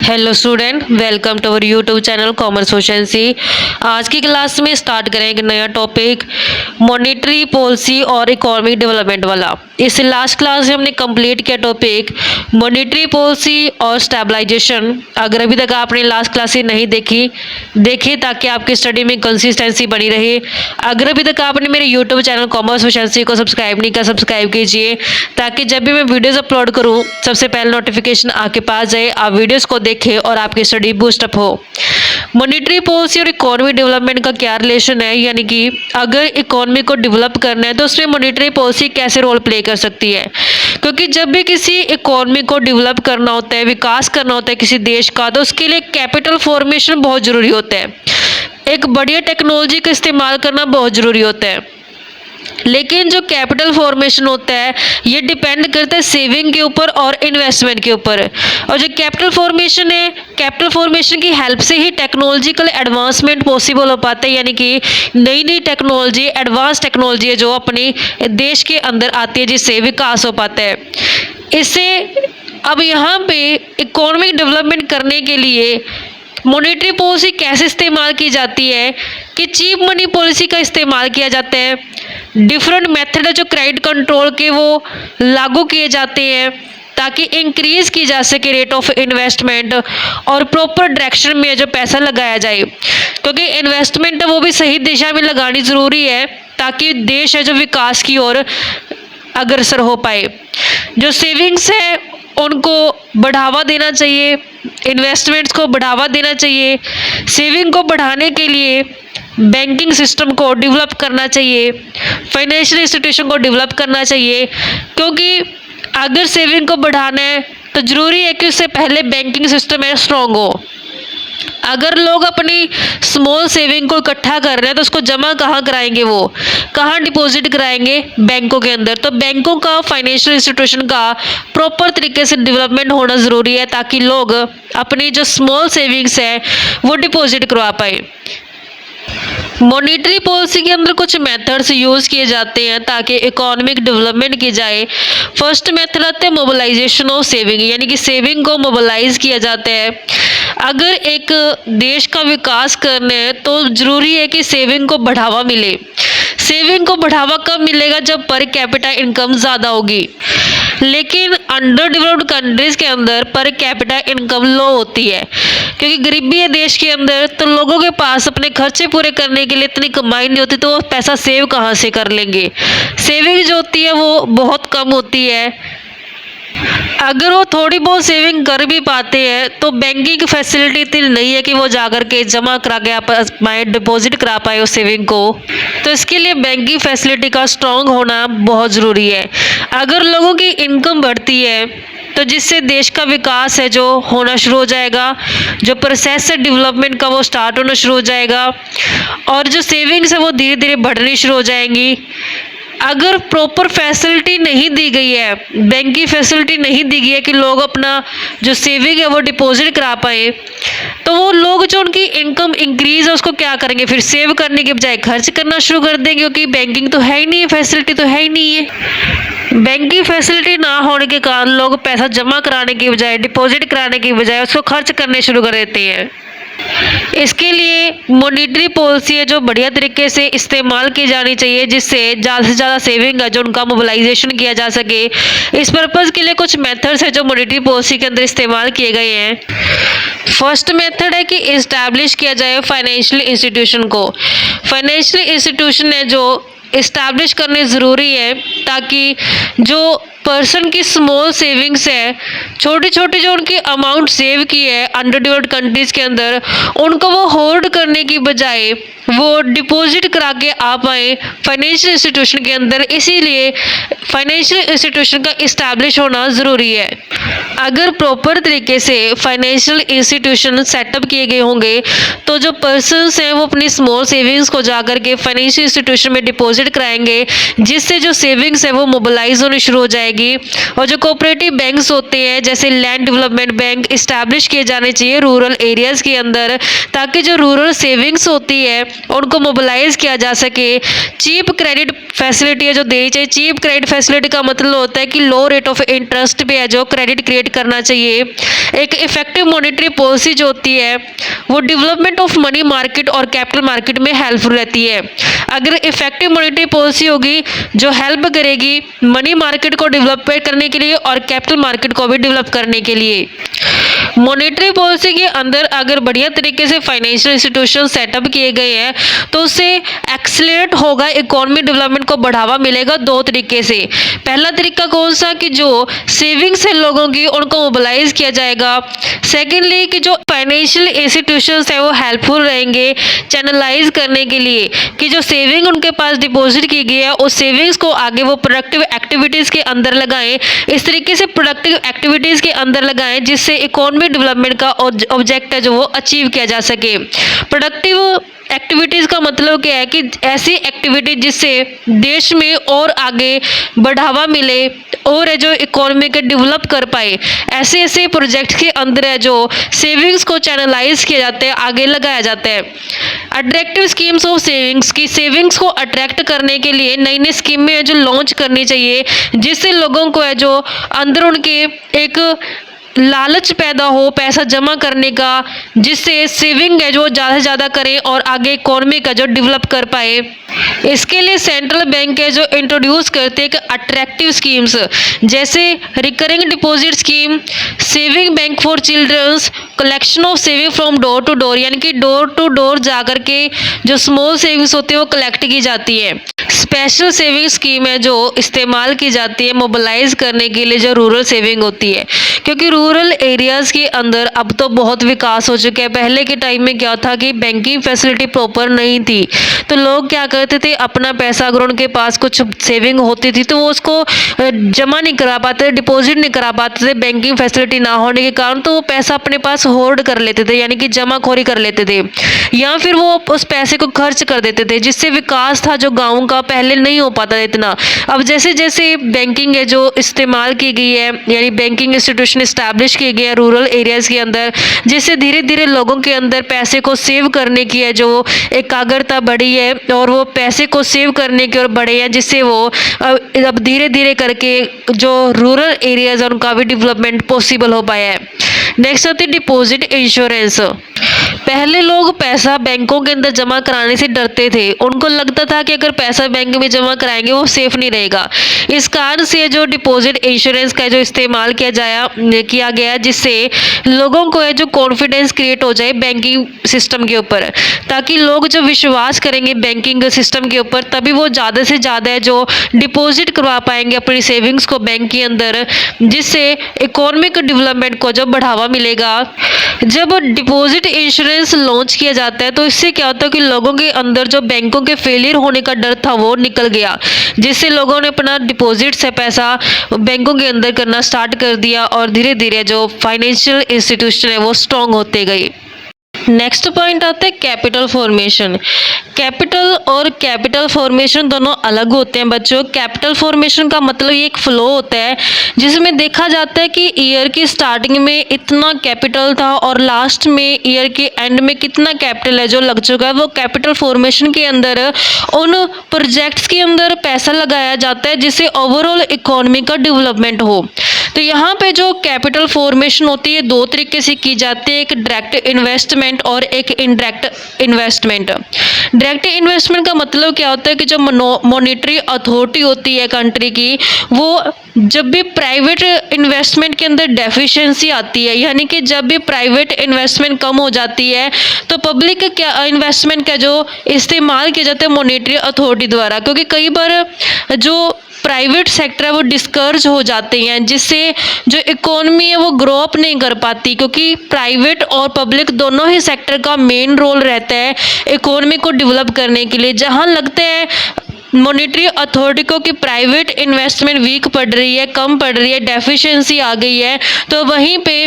Hello student, welcome to our YouTube channel commerce efficiency. आज की class में start करें एक नया टॉपिक मॉनेटरी पॉलिसी और इकोनॉमिक डेवलपमेंट वाला। इस लास्ट क्लास में हमने कंप्लीट किया टॉपिक मॉनेटरी पॉलिसी और स्टेबलाइजेशन। अगर अभी तक आपने लास्ट क्लास नहीं देखिए ताकि आपकी स्टडी में कंसिस्टेंसी बनी रहे। अगर अभी तक आपने मेरे यूट्यूब चैनल कॉमर्स एफिशिएंसी को सब्सक्राइब नहीं किया, सब्सक्राइब कीजिए ताकि जब भी मैं वीडियोज़ अपलोड करूँ सबसे पहले नोटिफिकेशन आपके पास जाए, आप वीडियोज़ को देखें और आपकी स्टडी बूस्टअप हो। मॉनेटरी पॉलिसी और इकोनॉमी डेवलपमेंट का क्या रिलेशन है, यानी कि अगर इकोनॉमी को डेवलप करना है तो उसमें मॉनेटरी पॉलिसी कैसे रोल प्ले कर सकती है। क्योंकि जब भी किसी इकोनॉमी को डेवलप करना होता है, विकास करना होता है किसी देश का, तो उसके लिए कैपिटल फॉर्मेशन बहुत ज़रूरी होता है। एक बढ़िया टेक्नोलॉजी का इस्तेमाल करना बहुत ज़रूरी होता है। लेकिन जो कैपिटल फॉर्मेशन होता है ये डिपेंड करता है सेविंग के ऊपर और इन्वेस्टमेंट के ऊपर। और जो कैपिटल फॉर्मेशन है, कैपिटल फॉर्मेशन की हेल्प से ही टेक्नोलॉजिकल एडवांसमेंट पॉसिबल हो पाता है, यानी कि नई नई टेक्नोलॉजी, एडवांस टेक्नोलॉजी है जो अपने देश के अंदर आती है, जिससे विकास हो पाता है। इससे अब यहाँ पे इकोनॉमिक डेवलपमेंट करने के लिए मॉनेटरी पॉलिसी कैसे इस्तेमाल की जाती है कि चीप मनी पॉलिसी का इस्तेमाल किया जाता है। डिफरेंट मेथड है जो क्रेडिट कंट्रोल के वो लागू किए जाते हैं ताकि इंक्रीज की जा सके रेट ऑफ इन्वेस्टमेंट और प्रॉपर डायरेक्शन में जो पैसा लगाया जाए। क्योंकि इन्वेस्टमेंट है वो भी सही दिशा में लगानी ज़रूरी है ताकि देश है जो विकास की ओर अग्रसर हो पाए। जो सेविंग्स है उनको बढ़ावा देना चाहिए, इन्वेस्टमेंट्स को बढ़ावा देना चाहिए। सेविंग को बढ़ाने के लिए बैंकिंग सिस्टम को डेवलप करना चाहिए, फाइनेंशियल इंस्टीट्यूशन को डेवलप करना चाहिए। क्योंकि अगर सेविंग को बढ़ाना है तो ज़रूरी है कि उससे पहले बैंकिंग सिस्टम है स्ट्रॉन्ग हो। अगर लोग अपनी स्मॉल सेविंग को इकट्ठा कर रहे हैं तो उसको जमा कहाँ कराएंगे, वो कहाँ डिपॉजिट कराएंगे? बैंकों के अंदर। तो बैंकों का, फाइनेंशियल इंस्टीट्यूशन का प्रॉपर तरीके से डेवलपमेंट होना ज़रूरी है ताकि लोग अपनी जो स्मॉल सेविंग्स है वो डिपॉजिट करवा पाए। मॉनेटरी पॉलिसी के अंदर कुछ मेथड्स यूज़ किए जाते हैं ताकि इकोनॉमिक डेवलपमेंट की जाए। फर्स्ट मेथड आता है मोबिलाइजेशन ऑफ सेविंग, यानी कि सेविंग को मोबिलाइज किया जाता है। अगर एक देश का विकास करना है तो ज़रूरी है कि सेविंग को बढ़ावा मिले। सेविंग को बढ़ावा कब मिलेगा? जब पर कैपिटा इनकम ज़्यादा होगी। लेकिन अंडर डेवलप्ड कंट्रीज़ के अंदर पर कैपिटा इनकम लो होती है क्योंकि गरीबी है देश के अंदर, तो लोगों के पास अपने खर्चे पूरे करने के लिए इतनी कमाई नहीं होती, तो वो पैसा सेव कहाँ से कर लेंगे? सेविंग जो होती है वो बहुत कम होती है। अगर वो थोड़ी बहुत सेविंग कर भी पाते हैं तो बैंकिंग की फैसिलिटी इतनी नहीं है कि वो जाकर के जमा करा के आप डिपॉजिट करा पाए उस सेविंग को। तो इसके लिए बैंकिंग फैसिलिटी का स्ट्रॉन्ग होना बहुत ज़रूरी है। अगर लोगों की इनकम बढ़ती है तो जिससे देश का विकास है जो होना शुरू हो जाएगा, जो प्रोसेस है डेवलपमेंट का वो स्टार्ट होना शुरू हो जाएगा और जो सेविंग्स है वो धीरे धीरे बढ़नी शुरू हो जाएंगी। अगर प्रॉपर फैसिलिटी नहीं दी गई है, बैंक की फैसिलिटी नहीं दी गई है कि लोग अपना जो सेविंग है वो डिपॉजिट करा पाए, तो वो लोग जो उनकी इनकम इंक्रीज है उसको क्या करेंगे? फिर सेव करने के बजाय खर्च करना शुरू कर देंगे क्योंकि बैंकिंग तो है ही नहीं है, फैसिलिटी तो है ही नहीं है। बैंक की फैसिलिटी ना होने के कारण लोग पैसा जमा कराने की बजाय, डिपॉजिट कराने की बजाय उसको खर्च करने शुरू कर देते हैं। इसके लिए मॉनेटरी पॉलिसी है जो बढ़िया तरीके से इस्तेमाल की जानी चाहिए, जिससे ज़्यादा से ज़्यादा सेविंग है जो उनका मोबिलाइजेशन किया जा सके। इस पर्पज़ के लिए कुछ मेथड्स है जो मॉनेटरी पॉलिसी के अंदर इस्तेमाल किए गए हैं। फर्स्ट मेथड है कि इस्टेब्लिश किया जाए फाइनेंशियल इंस्टीट्यूशन को। फाइनेंशियल इंस्टीट्यूशन है जो इस्टेब्लिश करने ज़रूरी है ताकि जो पर्सन की स्मॉल सेविंग्स है, छोटी छोटी जो उनकी अमाउंट सेव की है अंडर डेवलप्ड कंट्रीज़ के अंदर, उनको वो होल्ड करने की बजाय वो डिपॉजिट करा के आ पाए फाइनेंशियल इंस्टीट्यूशन के अंदर। इसीलिए फाइनेंशियल इंस्टीट्यूशन का इस्टेब्लिश होना ज़रूरी है। अगर प्रॉपर तरीके से फाइनेंशियल इंस्टीट्यूशन सेटअप किए गए होंगे तो जो पर्सन्स हैं वो अपनी स्मॉल सेविंग्स को जाकर के फाइनेंशियल इंस्टीट्यूशन में डिपॉजिट कराएंगे, जिससे जो सेविंग्स है वो मोबिलाइज होनी शुरू हो जाएगी। और जो कोऑपरेटिव बैंक्स होते हैं जैसे लैंड डेवलपमेंट बैंक इस्टेब्लिश किए जाने चाहिए रूरल एरियाज़ के अंदर, ताकि जो रूरल सेविंग्स होती है उनको मोबिलाइज किया जा सके। चीप क्रेडिट फैसिलिटी है जो देनी चाहिए। चीप क्रेडिट फैसिलिटी का मतलब होता है कि लो रेट ऑफ इंटरेस्ट पे है जो क्रेडिट क्रिएट करना चाहिए। एक इफेक्टिव मॉनेटरी पॉलिसी जो होती है वो डेवलपमेंट ऑफ मनी मार्केट और कैपिटल मार्केट में हेल्पफुल रहती है। अगर इफेक्टिव मॉनेटरी पॉलिसी होगी जो हेल्प करेगी मनी मार्केट को डेवलप करने के लिए और कैपिटल मार्केट को भी डेवलप करने के लिए। मॉनेटरी पॉलिसी के अंदर अगर बढ़िया तरीके से फाइनेंशियल इंस्टीट्यूशन सेटअप किए गए हैं तो उससे एक्सेलरेट होगा, इकोनॉमिक डेवलपमेंट को बढ़ावा मिलेगा दो तरीके से। पहला तरीका कौन सा कि जो सेविंग्स है लोगों की उनको मोबिलाइज किया जाएगा। सेकेंडली कि जो फाइनेंशियल इंस्टीट्यूशंस है वो हेल्पफुल रहेंगे चैनलाइज करने के लिए कि जो सेविंग उनके पास डिपॉजिट की गई है उस सेविंग्स को आगे वो प्रोडक्टिव एक्टिविटीज़ के अंदर लगाएं। इस तरीके से प्रोडक्टिव एक्टिविटीज़ के अंदर लगाएं जिससे इकोनॉमिक डेवलपमेंट का ऑब्जेक्ट है जो वो अचीव किया जा सके। प्रोडक्टिव एक्टिविटीज़ का मतलब क्या है कि ऐसी एक्टिविटी जिससे देश में और आगे बढ़ावा मिले और है जो इकोनॉमी के डेवलप कर पाए। ऐसे ऐसे प्रोजेक्ट के अंदर है जो सेविंग्स को चैनलाइज किया जाता है, आगे लगाया जाता है। अट्रैक्टिव स्कीम्स ऑफ सेविंग्स की सेविंग्स को अट्रैक्ट करने के लिए नई नई स्कीमें है जो लॉन्च करनी चाहिए जिससे लोगों को है जो अंदर उनके एक लालच पैदा हो पैसा जमा करने का, जिससे सेविंग है जो ज़्यादा से ज़्यादा करें और आगे इकोनॉमी का जो डेवलप कर पाए। इसके लिए सेंट्रल बैंक है जो इंट्रोड्यूस करते हैं अट्रैक्टिव स्कीम्स जैसे recurring deposit scheme, saving bank for childrens, collection of saving from door to door, यानी कि डोर टू डोर जाकर के जो स्मॉल सेविंग्स होती है वो कलेक्ट की जाती है। स्पेशल सेविंग स्कीम है जो इस्तेमाल की जाती है मोबिलाइज करने के लिए जो रूरल सेविंग होती है, क्योंकि रूरल एरियाज़ के अंदर अब तो बहुत विकास हो चुका है। पहले के टाइम में क्या था कि बैंकिंग फैसिलिटी प्रॉपर नहीं थी तो लोग क्या करते थे अपना पैसा अगर उनके पास कुछ सेविंग होती थी तो वो उसको जमा नहीं करा पाते, डिपॉजिट नहीं करा पाते थे बैंकिंग फैसिलिटी ना होने के कारण, तो वो पैसा अपने पास होल्ड कर लेते थे यानी कि जमाखोरी कर लेते थे या फिर वो उस पैसे को खर्च कर देते थे जिससे विकास था जो गाँव का पहले नहीं हो पाता था इतना। अब जैसे जैसे बैंकिंग है जो इस्तेमाल की गई है यानी बैंकिंग इंस्टीट्यूशन इस्टेब्लिश किए गए हैं रूरल एरियाज़ के अंदर, जिससे धीरे धीरे लोगों के अंदर पैसे को सेव करने की है जो एकाग्रता बढ़ी है और वो पैसे को सेव करने की ओर बढ़े हैं, जिससे वो अब धीरे धीरे करके जो रूरल एरियाज है उनका भी डेवलपमेंट पॉसिबल हो पाया है। नेक्स्ट होती है डिपॉजिट इंश्योरेंस। पहले लोग पैसा बैंकों के अंदर जमा कराने से डरते थे, उनको लगता था कि अगर पैसा बैंक में जमा कराएंगे वो सेफ नहीं रहेगा। इस कारण से जो डिपॉजिट इंश्योरेंस का जो इस्तेमाल किया गया जिससे लोगों को जो कॉन्फिडेंस क्रिएट हो जाए बैंकिंग सिस्टम के ऊपर, ताकि लोग जो विश्वास करेंगे बैंकिंग सिस्टम के ऊपर तभी वो ज़्यादा से ज़्यादा जो डिपॉजिट करवा पाएंगे अपनी सेविंग्स को बैंक के अंदर, जिससे इकोनॉमिक डेवलपमेंट को जो बढ़ावा मिलेगा। जब डिपॉजिट इंश्योरेंस लॉन्च किया जाता है तो इससे क्या होता है कि लोगों के अंदर जो बैंकों के फेलियर होने का डर था वो निकल गया, जिससे लोगों ने अपना डिपॉजिट से पैसा बैंकों के अंदर करना स्टार्ट कर दिया और धीरे धीरे जो फाइनेंशियल इंस्टीट्यूशन है वो स्ट्रॉन्ग होते गए। नेक्स्ट पॉइंट आता है कैपिटल फॉर्मेशन। कैपिटल और कैपिटल फॉर्मेशन दोनों अलग होते हैं बच्चों। कैपिटल फॉर्मेशन का मतलब ये एक फ्लो होता है जिसमें देखा जाता है कि ईयर की स्टार्टिंग में इतना कैपिटल था और लास्ट में ईयर के एंड में कितना कैपिटल है जो लग चुका है। वो कैपिटल फॉर्मेशन के अंदर उन प्रोजेक्ट्स के अंदर पैसा लगाया जाता है जिससे ओवरऑल इकोनॉमी का डेवलपमेंट हो। तो यहाँ पे जो कैपिटल फॉर्मेशन होती है दो तरीके से की जाती है, एक डायरेक्ट इन्वेस्टमेंट और एक इनडायरेक्ट इन्वेस्टमेंट। डायरेक्ट इन्वेस्टमेंट का मतलब क्या होता है कि जो मॉनेटरी अथॉरिटी होती है कंट्री की, वो जब भी प्राइवेट इन्वेस्टमेंट के अंदर डेफिशिएंसी आती है यानी कि जब भी प्राइवेट इन्वेस्टमेंट कम हो जाती है तो पब्लिक क्या इन्वेस्टमेंट का जो इस्तेमाल किया जाता है मॉनेटरी अथॉरिटी द्वारा, क्योंकि कई बार जो प्राइवेट सेक्टर है वो डिस्करेज हो जाते हैं जिससे जो इकोनॉमी है वो ग्रो अप नहीं कर पाती, क्योंकि प्राइवेट और पब्लिक दोनों ही सेक्टर का मेन रोल रहता है इकोनॉमी को डेवलप करने के लिए। जहाँ लगता है मॉनेटरी अथॉरिटी को कि प्राइवेट इन्वेस्टमेंट वीक पड़ रही है, कम पड़ रही है, डेफिशिएंसी आ गई है, तो वहीं पे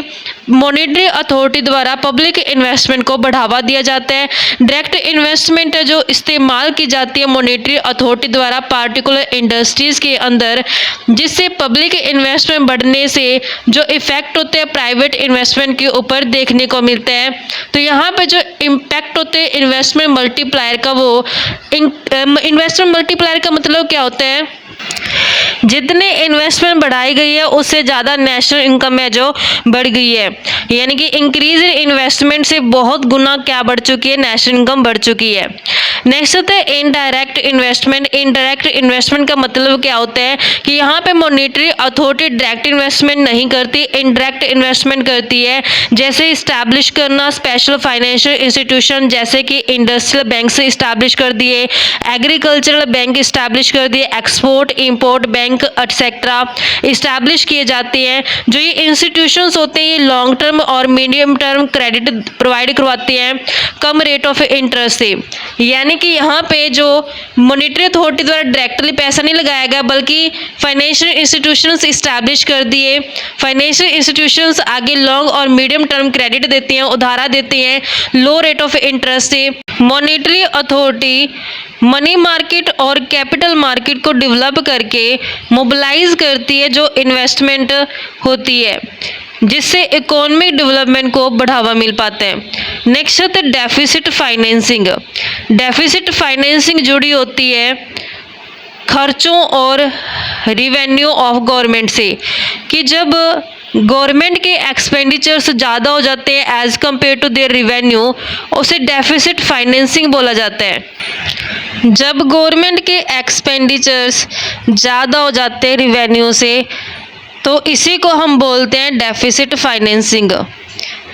मॉनेटरी अथॉरिटी द्वारा पब्लिक इन्वेस्टमेंट को बढ़ावा दिया जाता है। डायरेक्ट इन्वेस्टमेंट है जो इस्तेमाल की जाती है मॉनेटरी अथॉरिटी द्वारा पार्टिकुलर इंडस्ट्रीज़ के अंदर, जिससे पब्लिक इन्वेस्टमेंट बढ़ने से जो इफ़ेक्ट होते हैं प्राइवेट इन्वेस्टमेंट के ऊपर देखने को मिलता है। तो यहाँ पे जो इम्पैक्ट होते हैं इन्वेस्टमेंट मल्टीप्लायर का, वो इन्वेस्टमेंट मल्टीप्लायर का मतलब क्या होता है, जितने इन्वेस्टमेंट बढ़ाई गई है उससे ज़्यादा नेशनल इनकम है जो बढ़ गई है, यानी कि इंक्रीज इन इन्वेस्टमेंट से बहुत गुना क्या बढ़ चुकी है, नेशनल इनकम बढ़ चुकी है। नेक्स्ट होता है इनडायरेक्ट इन्वेस्टमेंट। इनडायरेक्ट इन्वेस्टमेंट का मतलब क्या होता है कि यहाँ पे मॉनेटरी अथॉरिटी डायरेक्ट इन्वेस्टमेंट नहीं करती, इनडायरेक्ट इन्वेस्टमेंट करती है। जैसे इस्टेब्लिश करना स्पेशल फाइनेंशियल इंस्टीट्यूशन, जैसे कि इंडस्ट्रियल बैंक से इस्टेब्लिश कर दिए, एग्रीकल्चरल बैंक इस्टेब्लिश कर दिए, export import bank etcetera establish किए जाते हैं। जो ये इंस्टीट्यूशंस होते हैं ये लॉन्ग टर्म और मीडियम टर्म क्रेडिट प्रोवाइड करवाते हैं कम रेट ऑफ इंटरेस्ट से। यानी कि यहाँ पे जो मॉनेटरी अथॉरिटी द्वारा डायरेक्टली पैसा नहीं लगाया गया, बल्कि फाइनेंशियल इंस्टीट्यूशंस इस्टेब्लिश कर दिए। फाइनेंशियल इंस्टीट्यूशंस आगे लॉन्ग और मीडियम टर्म क्रेडिट देते हैं, उधारा देते हैं लो रेट ऑफ इंटरेस्ट से। मॉनेटरी अथॉरिटी मनी मार्केट और कैपिटल मार्केट को डेवलप करके मोबिलाइज करती है जो इन्वेस्टमेंट होती है, जिससे इकोनॉमिक डेवलपमेंट को बढ़ावा मिल पाता है। नेक्स्ट है डेफिसिट फाइनेंसिंग। डेफिसिट फाइनेंसिंग जुड़ी होती है खर्चों और रिवेन्यू ऑफ गवर्नमेंट से, कि जब गवर्नमेंट के एक्सपेंडिचर्स ज़्यादा हो जाते हैं as compare to their revenue, उसे डेफिसिट फाइनेंसिंग बोला जाता है। जब गवर्नमेंट के एक्सपेंडिचर्स ज़्यादा हो जाते हैं रिवेन्यू से, तो इसी को हम बोलते हैं डेफिसिट फाइनेंसिंग।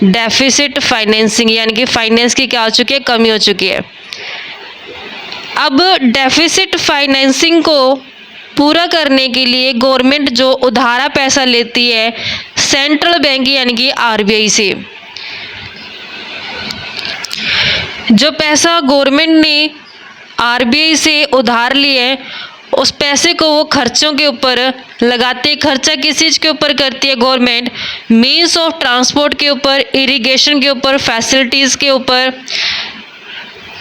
डेफिसिट फाइनेंसिंग यानी कि फाइनेंस की क्या हो चुकी है, कमी हो चुकी है। अब डेफिसिट फाइनेंसिंग को पूरा करने के लिए गवर्नमेंट जो उधारा पैसा लेती है सेंट्रल बैंक यानी कि आरबीआई से, जो पैसा गवर्नमेंट ने आरबीआई से उधार लिए उस पैसे को वो खर्चों के ऊपर लगाते। खर्चा किस चीज़ के ऊपर करती है गवर्नमेंट, मीन्स ऑफ ट्रांसपोर्ट के ऊपर, इरिगेशन के ऊपर, फैसिलिटीज़ के ऊपर,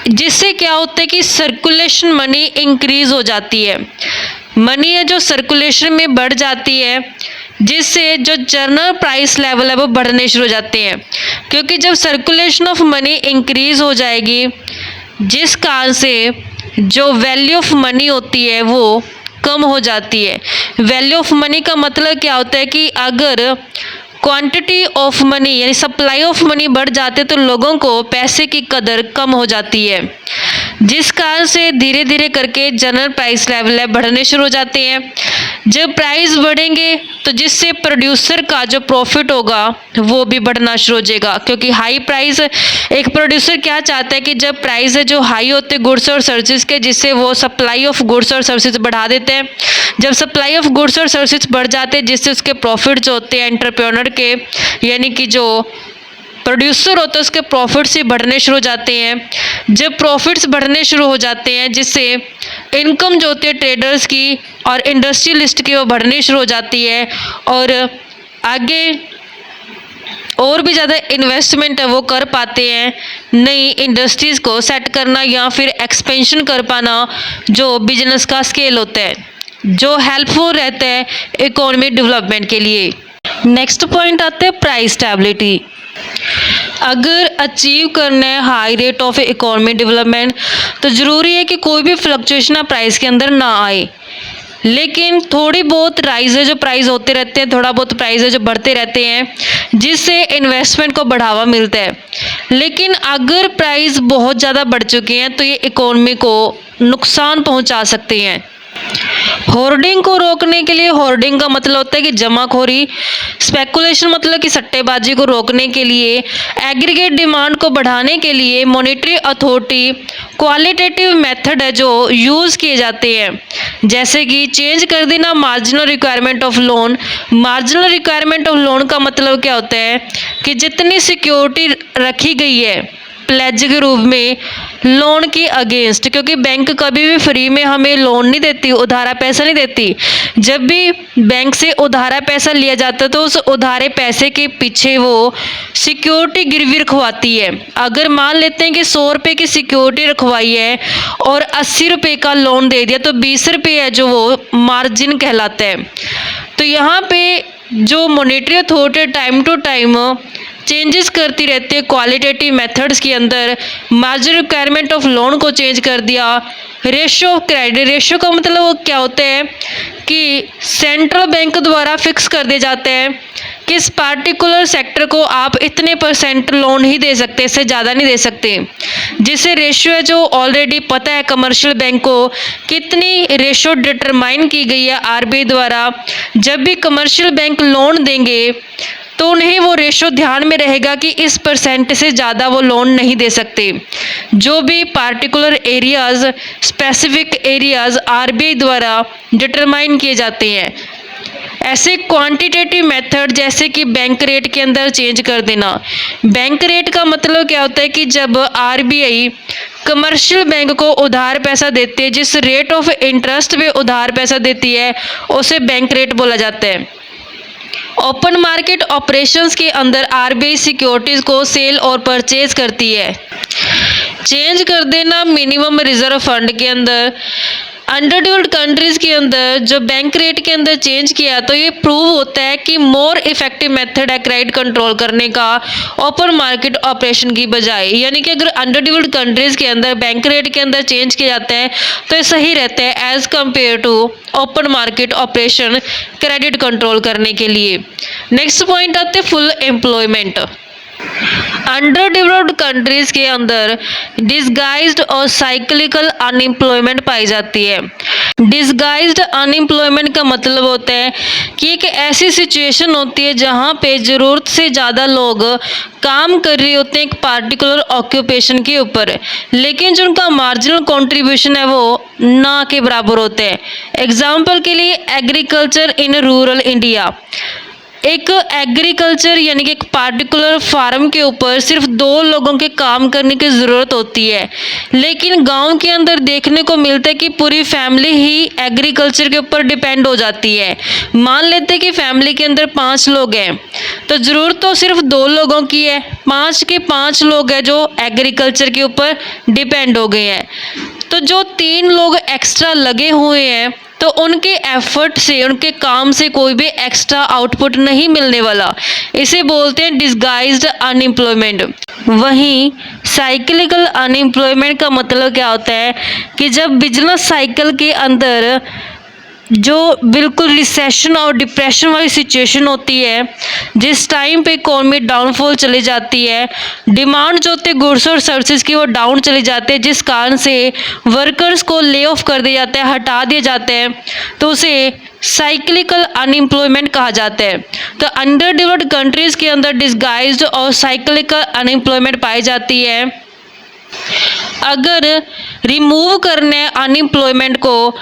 जिससे क्या होता है कि सर्कुलेशन मनी इंक्रीज हो जाती है। मनी है जो सर्कुलेशन में बढ़ जाती है, जिससे जो जनरल प्राइस लेवल है वो बढ़ने शुरू हो जाते हैं, क्योंकि जब सर्कुलेशन ऑफ मनी इंक्रीज हो जाएगी जिस कारण से जो वैल्यू ऑफ मनी होती है वो कम हो जाती है। वैल्यू ऑफ मनी का मतलब क्या होता है कि अगर क्वांटिटी ऑफ मनी यानी सप्लाई ऑफ मनी बढ़ जाते तो लोगों को पैसे की कदर कम हो जाती है, जिस कारण से धीरे धीरे करके जनरल प्राइस लेवल है बढ़ने शुरू हो जाते हैं। जब प्राइस बढ़ेंगे तो जिससे प्रोड्यूसर का जो प्रॉफिट होगा वो भी बढ़ना शुरू हो जाएगा, क्योंकि हाई प्राइस, एक प्रोड्यूसर क्या चाहता है कि जब प्राइस है जो हाई होते हैं गुड्स और सर्विसेज के, जिससे वो सप्लाई ऑफ गुड्स और सर्विसेज बढ़ा देते हैं। जब सप्लाई ऑफ गुड्स और सर्विसेज बढ़ जाते हैं जिससे उसके प्रॉफिट जो होते हैं एंटरप्रेन्योर के यानी कि जो प्रोड्यूसर होता है उसके प्रॉफिट्स ही बढ़ने शुरू हो जाते हैं। जब प्रॉफिट्स बढ़ने शुरू हो जाते हैं जिससे इनकम जो होती है ट्रेडर्स की और इंडस्ट्रियलिस्ट की वो बढ़नी शुरू हो जाती है, और आगे और भी ज़्यादा इन्वेस्टमेंट है वो कर पाते हैं नई इंडस्ट्रीज़ को सेट करना या फिर एक्सपेंशन कर पाना, जो बिजनेस का स्केल होता है, जो हेल्पफुल रहता है इकोनॉमिक डेवलपमेंट के लिए। नेक्स्ट पॉइंट आते हैं प्राइस स्टेबिलिटी। अगर अचीव करना है high rate of economic development तो ज़रूरी है कि कोई भी फ्लक्चुएशन प्राइस के अंदर ना आए, लेकिन थोड़ी बहुत राइज है जो प्राइस होते रहते हैं, थोड़ा बहुत प्राइस है जो बढ़ते रहते हैं, जिससे इन्वेस्टमेंट को बढ़ावा मिलता है। लेकिन अगर प्राइस बहुत ज़्यादा बढ़ चुके हैं तो ये इकोनॉमी को नुकसान पहुंचा सकते हैं। होर्डिंग को रोकने के लिए, होर्डिंग का मतलब होता है कि जमाखोरी, स्पेकुलेशन मतलब कि सट्टेबाजी को रोकने के लिए, एग्रीगेट डिमांड को बढ़ाने के लिए मॉनेटरी अथॉरिटी क्वालिटेटिव मेथड है जो यूज़ किए जाते हैं, जैसे कि चेंज कर देना marginal requirement of loan. Marginal requirement of loan का मतलब क्या होता है कि जितनी सिक्योरिटी रखी गई है प्लेज के रूप में लोन के अगेंस्ट, क्योंकि बैंक कभी भी फ्री में हमें लोन नहीं देती, उधारा पैसा नहीं देती। जब भी बैंक से उधारा पैसा लिया जाता है तो उस उधारे पैसे के पीछे वो सिक्योरिटी गिरवी रखवाती है। अगर मान लेते हैं कि 100 रुपये की सिक्योरिटी रखवाई है और 80 रुपये का लोन दे दिया तो 20 रुपये है जो वो मार्जिन कहलाता है। तो यहाँ पे जो monetary authority time to time changes करती रहती है क्वालिटेटिव मेथड्स के अंदर। मार्जिन रिक्वायरमेंट ऑफ लोन को चेंज कर दिया। रेशियो ऑफ क्रेडिट, रेशियो का मतलब वो क्या होता है कि सेंट्रल बैंक द्वारा फिक्स कर दिए जाते हैं कि इस पार्टिकुलर सेक्टर को आप इतने % लोन ही दे सकते, इससे ज़्यादा नहीं दे सकते। जिसे रेशियो है जो ऑलरेडी पता है कमर्शियल बैंक को कितनी रेशियो डिटरमाइन की गई है आरबीआई द्वारा। जब भी कमर्शियल बैंक लोन देंगे तो उन्हें वो रेशो ध्यान में रहेगा कि इस % से ज़्यादा वो लोन नहीं दे सकते। जो भी particular areas, specific areas RBI द्वारा डिटरमाइन किए जाते हैं। ऐसे क्वांटिटेटिव मेथड जैसे कि बैंक रेट के अंदर चेंज कर देना। बैंक रेट का मतलब क्या होता है कि जब आरबीआई कमर्शियल बैंक को उधार पैसा देती है, जिस रेट ऑफ इंटरेस्ट पे उधार पैसा देती है उसे बैंक रेट बोला जाता है। ओपन मार्केट ऑपरेशंस के अंदर आरबीआई सिक्योरिटीज को सेल और परचेज करती है। चेंज कर देना मिनिमम रिजर्व फंड के अंदर। अंडर डेवलप्ड कंट्रीज़ के अंदर जो बैंक रेट के अंदर चेंज किया तो ये प्रूव होता है कि मोर इफेक्टिव मेथड है क्रेडिट कंट्रोल करने का ओपन मार्केट ऑपरेशन की बजाय। यानी कि अगर अंडर डेवलप्ड कंट्रीज़ के अंदर बैंक रेट के अंदर चेंज किया जाता है तो ये सही रहता है as compare to open market operation credit control करने के लिए। नेक्स्ट पॉइंट आते हैं full employment. Underdeveloped countries के अंदर डिसगाइज्ड और साइक्लिकल अनएम्प्लॉयमेंट पाई जाती है। डिसगाइज्ड अनएम्प्लॉयमेंट का मतलब होता है कि एक ऐसी सिचुएशन होती है जहाँ पे ज़रूरत से ज़्यादा लोग काम कर रहे होते हैं एक पार्टिकुलर ऑक्यूपेशन के ऊपर, लेकिन जो उनका मार्जिनल कंट्रीब्यूशन है वो ना के बराबर होते हैं। एग्जाम्पल के लिए एग्रीकल्चर इन रूरल इंडिया। एक एग्रीकल्चर यानी कि एक पार्टिकुलर फार्म के ऊपर सिर्फ 2 लोगों के काम करने की ज़रूरत होती है, लेकिन गांव के अंदर देखने को मिलता है कि पूरी फैमिली ही एग्रीकल्चर के ऊपर डिपेंड हो जाती है। मान लेते हैं कि फैमिली के अंदर 5 लोग हैं तो ज़रूरत तो सिर्फ 2 लोगों की है, 5 के 5 लोग हैं जो एग्रीकल्चर के ऊपर डिपेंड हो गए हैं। तो जो 3 लोग एक्स्ट्रा लगे हुए हैं तो उनके एफर्ट से, उनके काम से कोई भी एक्स्ट्रा आउटपुट नहीं मिलने वाला। इसे बोलते हैं डिसगाइज्ड अनएम्प्लॉयमेंट। वहीं साइक्लिकल अनएम्प्लॉयमेंट का मतलब क्या होता है कि जब बिजनेस साइकिल के अंदर जो बिल्कुल रिसेशन और डिप्रेशन वाली सिचुएशन होती है, जिस टाइम पे इकोनॉमी डाउनफॉल चली जाती है, डिमांड जो होते हैं गुड्स और सर्विसेज की वो डाउन चली जाते हैं, जिस कारण से वर्कर्स को ले ऑफ कर दिया जाता है, हटा दिए जाते हैं, तो उसे साइक्लिकल अनएम्प्लॉयमेंट कहा जाता है। तो अंडर डेवलप्ड कंट्रीज़ के अंदर डिसगाइज्ड और साइक्लिकल अनएम्प्लॉयमेंट पाई जाती है। अगर रिमूव करने अनएम्प्लॉयमेंट को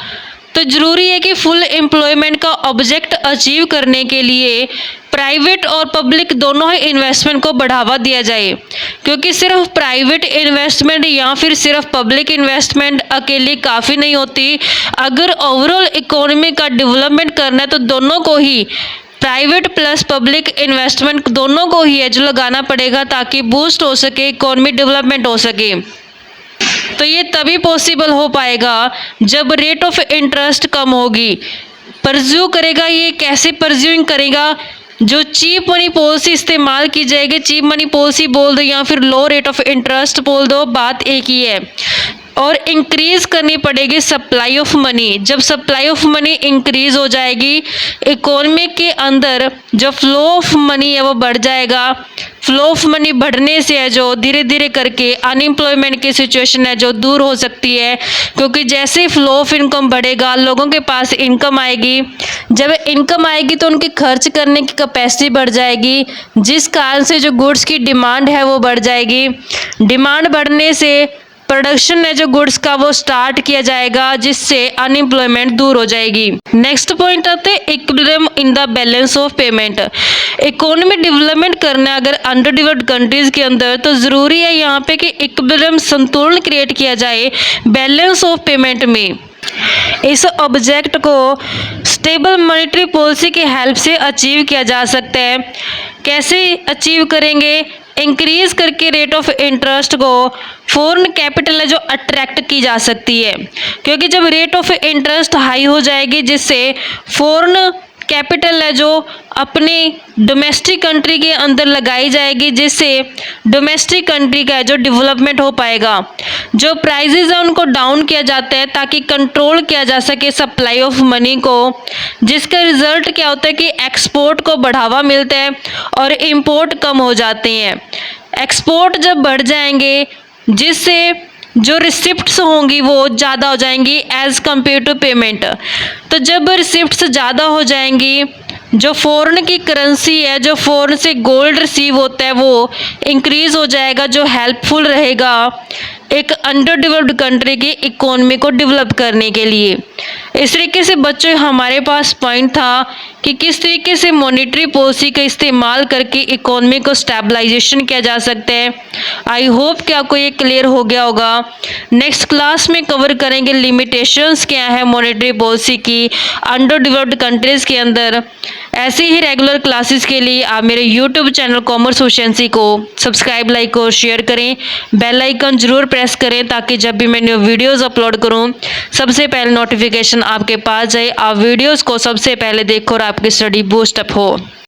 तो ज़रूरी है कि फुल एम्प्लॉयमेंट का ऑब्जेक्ट अचीव करने के लिए प्राइवेट और पब्लिक दोनों ही इन्वेस्टमेंट को बढ़ावा दिया जाए, क्योंकि सिर्फ प्राइवेट इन्वेस्टमेंट या फिर सिर्फ पब्लिक इन्वेस्टमेंट अकेली काफ़ी नहीं होती। अगर ओवरऑल इकोनॉमी का डेवलपमेंट करना है तो दोनों को ही, प्राइवेट प्लस पब्लिक इन्वेस्टमेंट दोनों को ही है जो लगाना पड़ेगा ताकि बूस्ट हो सके, इकोनॉमी डेवलपमेंट हो सके। तो ये तभी पॉसिबल हो पाएगा जब रेट ऑफ इंटरेस्ट कम होगी। परज्यू करेगा, ये कैसे परज्यूइंग करेगा, जो चीप मनी पॉलिसी इस्तेमाल की जाएगी, चीप मनी पॉलिसी बोल दो या फिर लो रेट ऑफ इंटरेस्ट बोल दो, बात एक ही है। और इंक्रीज़ करनी पड़ेगी सप्लाई ऑफ मनी। जब सप्लाई ऑफ मनी इंक्रीज़ हो जाएगी, इकोनॉमी के अंदर जो फ्लो ऑफ मनी है वो बढ़ जाएगा। फ्लो ऑफ मनी बढ़ने से है जो धीरे धीरे करके अनएम्प्लॉयमेंट की सिचुएशन है जो दूर हो सकती है, क्योंकि जैसे फ्लो ऑफ इनकम बढ़ेगा लोगों के पास इनकम आएगी। जब इनकम आएगी तो उनकी खर्च करने की कैपेसिटी बढ़ जाएगी, जिस कारण से जो गुड्स की डिमांड है वो बढ़ जाएगी। डिमांड बढ़ने से प्रोडक्शन है जो गुड्स का वो स्टार्ट किया जाएगा, जिससे अनएम्प्लॉयमेंट दूर हो जाएगी। नेक्स्ट पॉइंट आते हैं equilibrium in the balance of payment. Economy development करना अगर अंडर डेवलप्ड कंट्रीज के अंदर, तो ज़रूरी है यहाँ पे कि इक्विलिब्रियम संतुलन क्रिएट किया जाए बैलेंस ऑफ पेमेंट में। इस ऑब्जेक्ट को स्टेबल मॉनेटरी पॉलिसी की हेल्प से अचीव किया जा सकता है। कैसे अचीव करेंगे? इंक्रीज करके रेट ऑफ इंटरेस्ट को फॉरेन कैपिटल है जो अट्रैक्ट की जा सकती है, क्योंकि जब रेट ऑफ इंटरेस्ट हाई हो जाएगी, जिससे फॉरेन कैपिटल है जो अपने डोमेस्टिक कंट्री के अंदर लगाई जाएगी, जिससे डोमेस्टिक कंट्री का जो डेवलपमेंट हो पाएगा। जो प्राइजेज है उनको डाउन किया जाता है ताकि कंट्रोल किया जा सके सप्लाई ऑफ मनी को, जिसका रिजल्ट क्या होता है कि एक्सपोर्ट को बढ़ावा मिलता है और इंपोर्ट कम हो जाते हैं। एक्सपोर्ट जब बढ़ जाएंगे, जिससे जो रिसिप्ट्स होंगी वो ज़्यादा हो जाएंगी एज़ कम्पेयर टू पेमेंट। तो जब रिसिप्ट्स ज़्यादा हो जाएंगी, जो फॉरेन की करेंसी है, जो फॉरेन से गोल्ड रिसीव होता है, वो इंक्रीज़ हो जाएगा, जो हेल्पफुल रहेगा एक अंडर डेवलप्ड कंट्री की इकोनॉमी को डेवलप करने के लिए। इस तरीके से बच्चों हमारे पास पॉइंट था कि किस तरीके से मॉनेटरी पॉलिसी का इस्तेमाल करके इकोनॉमी को स्टेबलाइजेशन किया जा सकता है। आई होप कि आपको ये क्लियर हो गया होगा। नेक्स्ट क्लास में कवर करेंगे लिमिटेशंस क्या है मॉनेटरी पॉलिसी की अंडर डेवलप्ड कंट्रीज़ के अंदर। ऐसे ही रेगुलर क्लासेस के लिए आप मेरे यूट्यूब चैनल कॉमर्स एफिशिएंसी को सब्सक्राइब, लाइक और शेयर करें। बेल आइकन जरूर प्रेस करें ताकि जब भी मैं न्यू वीडियोस अपलोड करूं सबसे पहले नोटिफिकेशन आपके पास जाए, आप वीडियोस को सबसे पहले देखो और आपकी स्टडी बूस्ट अप हो।